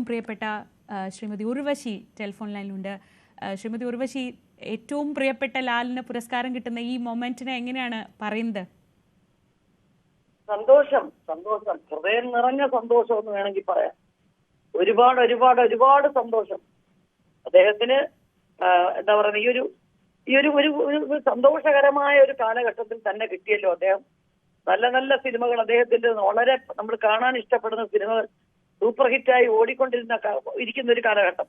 പ്രിയപ്പെട്ട ശ്രീമതി ഉർവശി ടെലിഫോൺ ലൈനിലുണ്ട്. ശ്രീമതി ഉർവശി, ഏറ്റവും പ്രിയപ്പെട്ട ലാലിന് പുരസ്കാരം കിട്ടുന്ന ഈ മൊമെന്റിനെ എങ്ങനെയാണ് പറയുന്നത്? സന്തോഷം, സന്തോഷം, ഹൃദയം നിറഞ്ഞ സന്തോഷം എന്ന് വേണമെങ്കിൽ പറയാം. ഒരുപാട് ഒരുപാട് ഒരുപാട് സന്തോഷം. അദ്ദേഹത്തിന് എന്താ പറയുക, ഈ ഒരു ഒരു സന്തോഷകരമായ ഒരു കാലഘട്ടത്തിൽ തന്നെ കിട്ടിയല്ലോ. അദ്ദേഹം നല്ല നല്ല സിനിമകൾ, അദ്ദേഹത്തിന്റെ വളരെ നമ്മൾ കാണാൻ ഇഷ്ടപ്പെടുന്ന സിനിമകൾ സൂപ്പർ ഹിറ്റായി ഇരിക്കുന്ന ഒരു കാലഘട്ടം.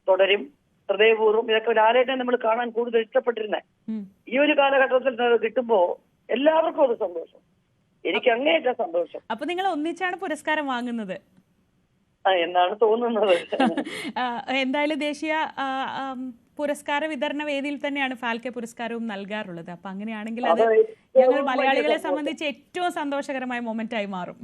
തുടരും, ഹൃദയപൂർവ്വം, ഇതൊക്കെ ലാലേട്ടനെ നമ്മൾ കാണാൻ കൂടുതൽ ഇഷ്ടപ്പെട്ടിരുന്നേ. ഈ ഒരു കാലഘട്ടത്തിൽ കിട്ടുമ്പോ എല്ലാവർക്കും അത് സന്തോഷം. എനിക്ക് അങ്ങേയറ്റ സന്തോഷം. അപ്പൊ നിങ്ങൾ ഒന്നിച്ചാണ് പുരസ്കാരം വാങ്ങുന്നത് എന്നാണ് തോന്നുന്നത്. എന്തായാലും ദേശീയ പുരസ്കാര വിതരണ വേദിയിൽ തന്നെയാണ് ഫാൽക്കെ പുരസ്കാരവും നൽകാറുള്ളത്. അപ്പൊ അങ്ങനെയാണെങ്കിൽ അത് ഞങ്ങൾ മലയാളികളെ സംബന്ധിച്ച് ഏറ്റവും സന്തോഷകരമായ മൊമെന്റ് ആയി മാറും.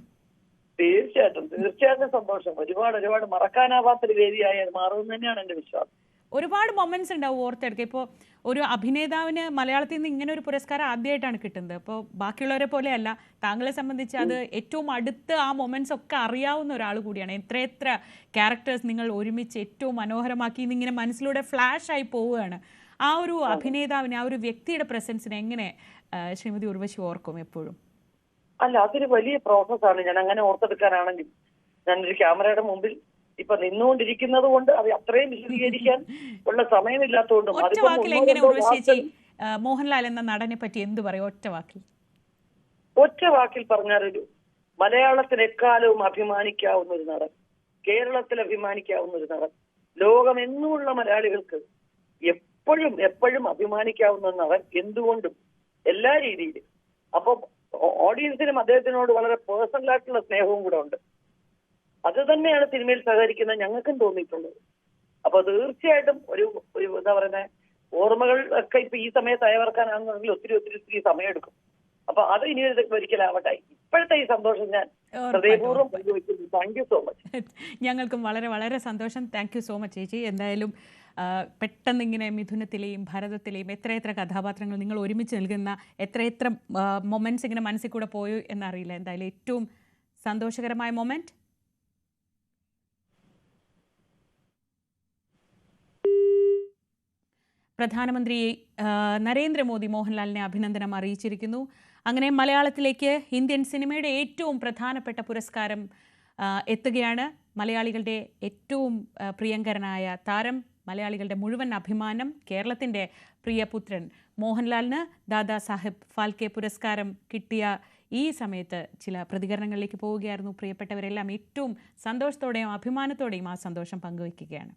തീർച്ചയായിട്ടും തീർച്ചയായിട്ടും സന്തോഷം. ഒരുപാട് ഒരുപാട് മറക്കാനാവാത്തൊരു വേദിയായി അത് മാറുമെന്ന് തന്നെയാണ് എന്റെ വിശ്വാസം. ഒരുപാട് മൊമെന്റ്സ് ഉണ്ടാവും ഓർത്തെടുക്കുക. ഇപ്പോൾ ഒരു അഭിനേതാവിന് മലയാളത്തിൽ നിന്ന് ഇങ്ങനെ ഒരു പുരസ്കാരം ആദ്യമായിട്ടാണ് കിട്ടുന്നത്. അപ്പോൾ ബാക്കിയുള്ളവരെ പോലെയല്ല, താങ്കളെ സംബന്ധിച്ച് അത് ഏറ്റവും അടുത്ത് ആ മൊമെന്റ്സ് ഒക്കെ അറിയാവുന്ന ഒരാൾ കൂടിയാണ്. എത്രയെത്ര ക്യാരക്ടേഴ്സ് നിങ്ങൾ ഒരുമിച്ച് ഏറ്റവും മനോഹരമാക്കി ഇന്നിങ്ങനെ മനസ്സിലൂടെ ഫ്ലാഷ് ആയി പോവുകയാണ്. ആ ഒരു അഭിനേതാവിനെ, ആ ഒരു വ്യക്തിയുടെ പ്രസൻസിനെ എങ്ങനെ ശ്രീമതി ഉർവശി ഓർക്കും എപ്പോഴും? അല്ല, അതൊരു വലിയ പ്രോസസ്സാണ്. ഞാൻ അങ്ങനെ ഓർത്തെടുക്കാനാണെങ്കിൽ ഞാനൊരു ക്യാമറയുടെ മുമ്പിൽ ഇപ്പൊ നിന്നുകൊണ്ടിരിക്കുന്നത് കൊണ്ട് അത് അത്രയും വിശദീകരിക്കാൻ ഉള്ള സമയമില്ലാത്തതുകൊണ്ടും. മോഹൻലാൽ എന്ന നടനെ പറ്റി എന്ത് പറയും ഒറ്റ വാക്കിൽ പറഞ്ഞാലൊരു മലയാളത്തിൽ എക്കാലവും അഭിമാനിക്കാവുന്ന ഒരു നടൻ, കേരളത്തിൽ അഭിമാനിക്കാവുന്ന ഒരു നടൻ, ലോകമെന്നുമുള്ള മലയാളികൾക്ക് എപ്പോഴും എപ്പോഴും അഭിമാനിക്കാവുന്ന നടൻ, എന്തുകൊണ്ടും എല്ലാ രീതിയിലും. അപ്പൊ ഓഡിയൻസിനും അദ്ദേഹത്തിനോട് വളരെ പേഴ്സണൽ ആയിട്ടുള്ള സ്നേഹവും കൂടെ ഉണ്ട്. അത് തന്നെയാണ് സിനിമയിൽ സഹകരിക്കുന്ന ഞങ്ങൾക്കും തോന്നിയിട്ടുള്ളത്. അപ്പൊ തീർച്ചയായിട്ടും ഒരു എന്താ പറയുന്നത്, ഓർമ്മകൾ ഒക്കെ ഇപ്പൊ ഈ സമയത്ത് അയവർക്കാനാണെന്നുണ്ടെങ്കിൽ ഒത്തിരി ഒത്തിരി ഒത്തിരി സമയമെടുക്കും. അപ്പൊ അത് ഇനി ഒരിക്കലാവട്ടെ. ഇപ്പോഴത്തെ ഈ സന്തോഷം ഞാൻ ഹൃദയപൂർവ്വം പങ്കുവെക്കുന്നു. Thank you so much. ഞങ്ങൾക്കും വളരെ വളരെ സന്തോഷം. താങ്ക് യു സോ മച്ച് ചേച്ചി. എന്തായാലും പെട്ടെന്ന് ഇങ്ങനെ മിഥുനത്തിലെയും ഭരതത്തിലെയും എത്രയെത്ര കഥാപാത്രങ്ങൾ നിങ്ങൾ ഒരുമിച്ച് നൽകുന്ന എത്രയെത്ര മൊമെന്റ്സ് ഇങ്ങനെ മനസ്സിൽ കൂടെ പോയി എന്നറിയില്ല. എന്തായാലും ഏറ്റവും സന്തോഷകരമായ മൊമെന്റ്. പ്രധാനമന്ത്രി നരേന്ദ്രമോദി മോഹൻലാലിനെ അഭിനന്ദനം അറിയിച്ചിരിക്കുന്നു. അങ്ങനെ മലയാളത്തിലേക്ക് ഇന്ത്യൻ സിനിമയുടെ ഏറ്റവും പ്രധാനപ്പെട്ട പുരസ്കാരം എത്തുകയാണ്. മലയാളികളുടെ ഏറ്റവും പ്രിയങ്കരനായ താരം, മലയാളികളുടെ മുഴുവൻ അഭിമാനം, കേരളത്തിൻ്റെ പ്രിയപുത്രൻ മോഹൻലാലിന് ദാദാ സാഹിബ് ഫാൽക്കെ പുരസ്കാരം കിട്ടിയ ഈ സമയത്ത് ചില പ്രതികരണങ്ങളിലേക്ക് പോവുകയായിരുന്നു. പ്രിയപ്പെട്ടവരെല്ലാം ഏറ്റവും സന്തോഷത്തോടെയും അഭിമാനത്തോടെയും ആ സന്തോഷം പങ്കുവയ്ക്കുകയാണ്.